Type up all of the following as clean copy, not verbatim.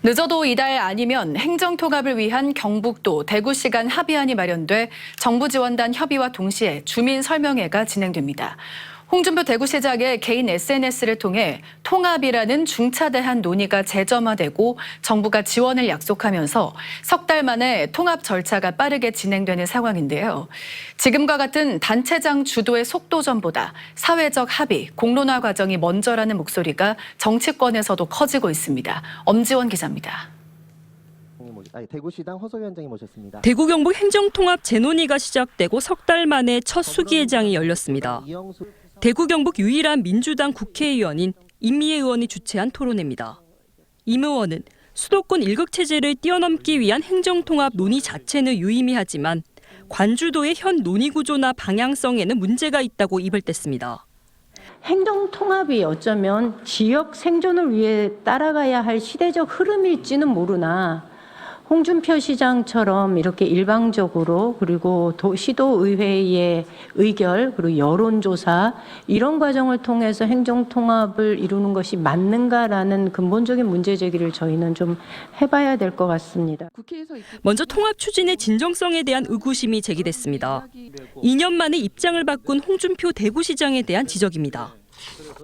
늦어도 이달 아니면 행정통합을 위한 경북도 대구시 간 합의안이 마련돼 정부지원단 협의와 동시에 주민설명회가 진행됩니다. 홍준표 대구시장의 개인 SNS를 통해 통합이라는 중차대한 논의가 재점화되고 정부가 지원을 약속하면서 석 달 만에 통합 절차가 빠르게 진행되는 상황인데요. 지금과 같은 단체장 주도의 속도전보다 사회적 합의, 공론화 과정이 먼저라는 목소리가 정치권에서도 커지고 있습니다. 엄지원 기자입니다. 대구시당 허소위원장이 모셨습니다. 대구 경북 행정통합 재논의가 시작되고 석 달 만에 첫 수기회장이 열렸습니다. 대구 경북 유일한 민주당 국회의원인 임미애 의원이 주최한 토론회입니다. 임 의원은 수도권 일극체제를 뛰어넘기 위한 행정통합 논의 자체는 유의미하지만 관주도의 현 논의 구조나 방향성에는 문제가 있다고 입을 뗐습니다. 행정통합이 어쩌면 지역 생존을 위해 따라가야 할 시대적 흐름일지는 모르나 홍준표 시장처럼 이렇게 일방적으로 그리고 시도의회의 의결 그리고 여론조사 이런 과정을 통해서 행정통합을 이루는 것이 맞는가라는 근본적인 문제제기를 저희는 좀 해봐야 될 것 같습니다. 먼저 통합 추진의 진정성에 대한 의구심이 제기됐습니다. 2년 만에 입장을 바꾼 홍준표 대구시장에 대한 지적입니다.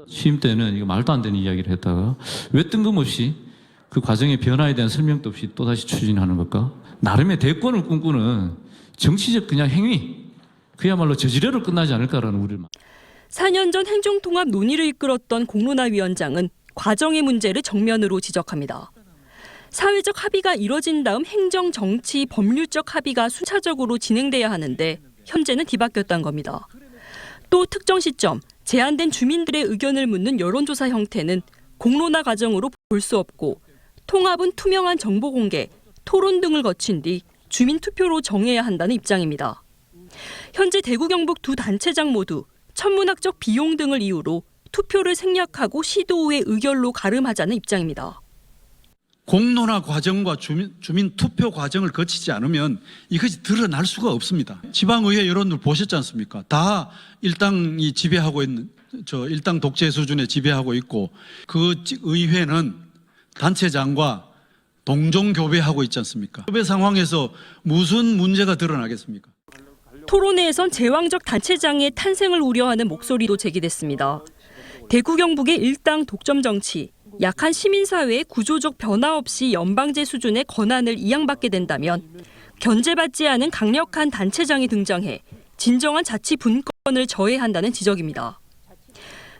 취임 때는 이거 말도 안 되는 이야기를 했다가 왜 뜬금없이 그 과정의 변화에 대한 설명도 없이 또다시 추진하는 것과 나름의 대권을 꿈꾸는 정치적 그냥 행위, 그야말로 저지레로 끝나지 않을까라는 우려를. 4년 전 행정통합 논의를 이끌었던 공론화위원장은 과정의 문제를 정면으로 지적합니다. 사회적 합의가 이뤄진 다음 행정, 정치, 법률적 합의가 순차적으로 진행돼야 하는데 현재는 뒤바뀌었다는 겁니다. 또 특정 시점, 제한된 주민들의 의견을 묻는 여론조사 형태는 공론화 과정으로 볼 수 없고 통합은 투명한 정보 공개, 토론 등을 거친 뒤 주민 투표로 정해야 한다는 입장입니다. 현재 대구 경북 두 단체장 모두 천문학적 비용 등을 이유로 투표를 생략하고 시도의 의결로 가름하자는 입장입니다. 공론화 과정과 주민 투표 과정을 거치지 않으면 이것이 드러날 수가 없습니다. 지방의회 여론을 보셨지 않습니까? 다 일당이 지배하고 있는, 일당 독재 수준에 지배하고 있고 그 의회는 단체장과 동종교배하고 있지 않습니까? 교배 상황에서 무슨 문제가 드러나겠습니까? 토론회에선 제왕적 단체장의 탄생을 우려하는 목소리도 제기됐습니다. 대구 경북의 일당 독점 정치, 약한 시민사회의 구조적 변화 없이 연방제 수준의 권한을 이양받게 된다면 견제받지 않은 강력한 단체장이 등장해 진정한 자치 분권을 저해한다는 지적입니다.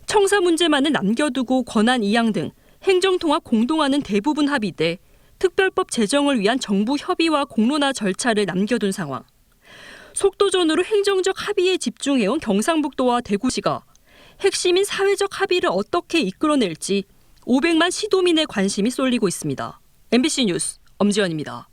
청사 문제만은 남겨두고 권한 이양 등 행정통합 공동화는 대부분 합의돼 특별법 제정을 위한 정부 협의와 공론화 절차를 남겨둔 상황. 속도전으로 행정적 합의에 집중해온 경상북도와 대구시가 핵심인 사회적 합의를 어떻게 이끌어낼지 500만 시도민의 관심이 쏠리고 있습니다. MBC 뉴스 엄지연입니다.